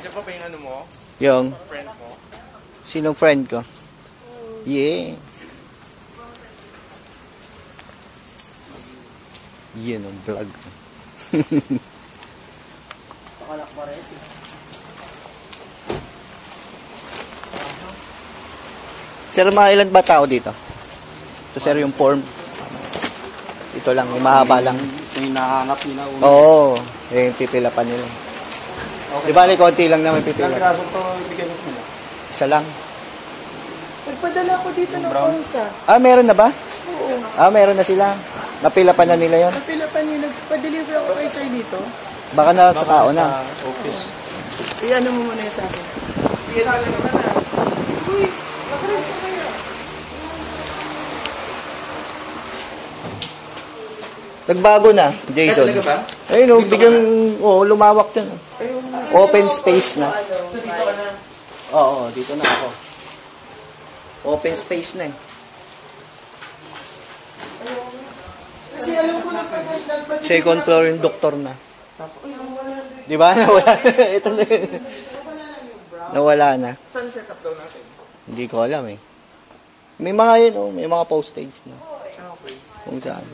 Nandiyan pa ba yung ano mo? Yung? Friend mo? Sinong friend ko? Yeah. Yun ang vlog. Pakalak pa rin. Sir, mga ilan ba tao dito? Ito sir yung form. Ito lang, yung mahaba lang. Ito yung nahanap nila. Oo, yung pipila pa nila. Okay. Di ba, konti lang naman pipila. Ilang graso ito ibigay mo nila? Isa lang. Nagpadala ko dito ng pausa. Ah, meron na ba? Oo. Ah, meron na sila. Napila pa na nila yon. Napila pa nila. Pa-deliver ako kay sir dito. Baka na sa tao na. Office. Iyan mo muna yung sa akin. Iyan na naman na. Uy, nakarap ka kaya. Nagbago na, Jason. Ay, talaga ba? Ayun, no, biglang lumawak na. Open space na. So dito ka na. Oo, dito na ako. Open space na eh. Kasi alam ko na pag Second floor yung doktor na. Di ba? Nawala. Ito na yun. Nawala na. Saan set up daw natin? Hindi ko alam eh. May mga yun, may mga postage na. Okay. Kung saan.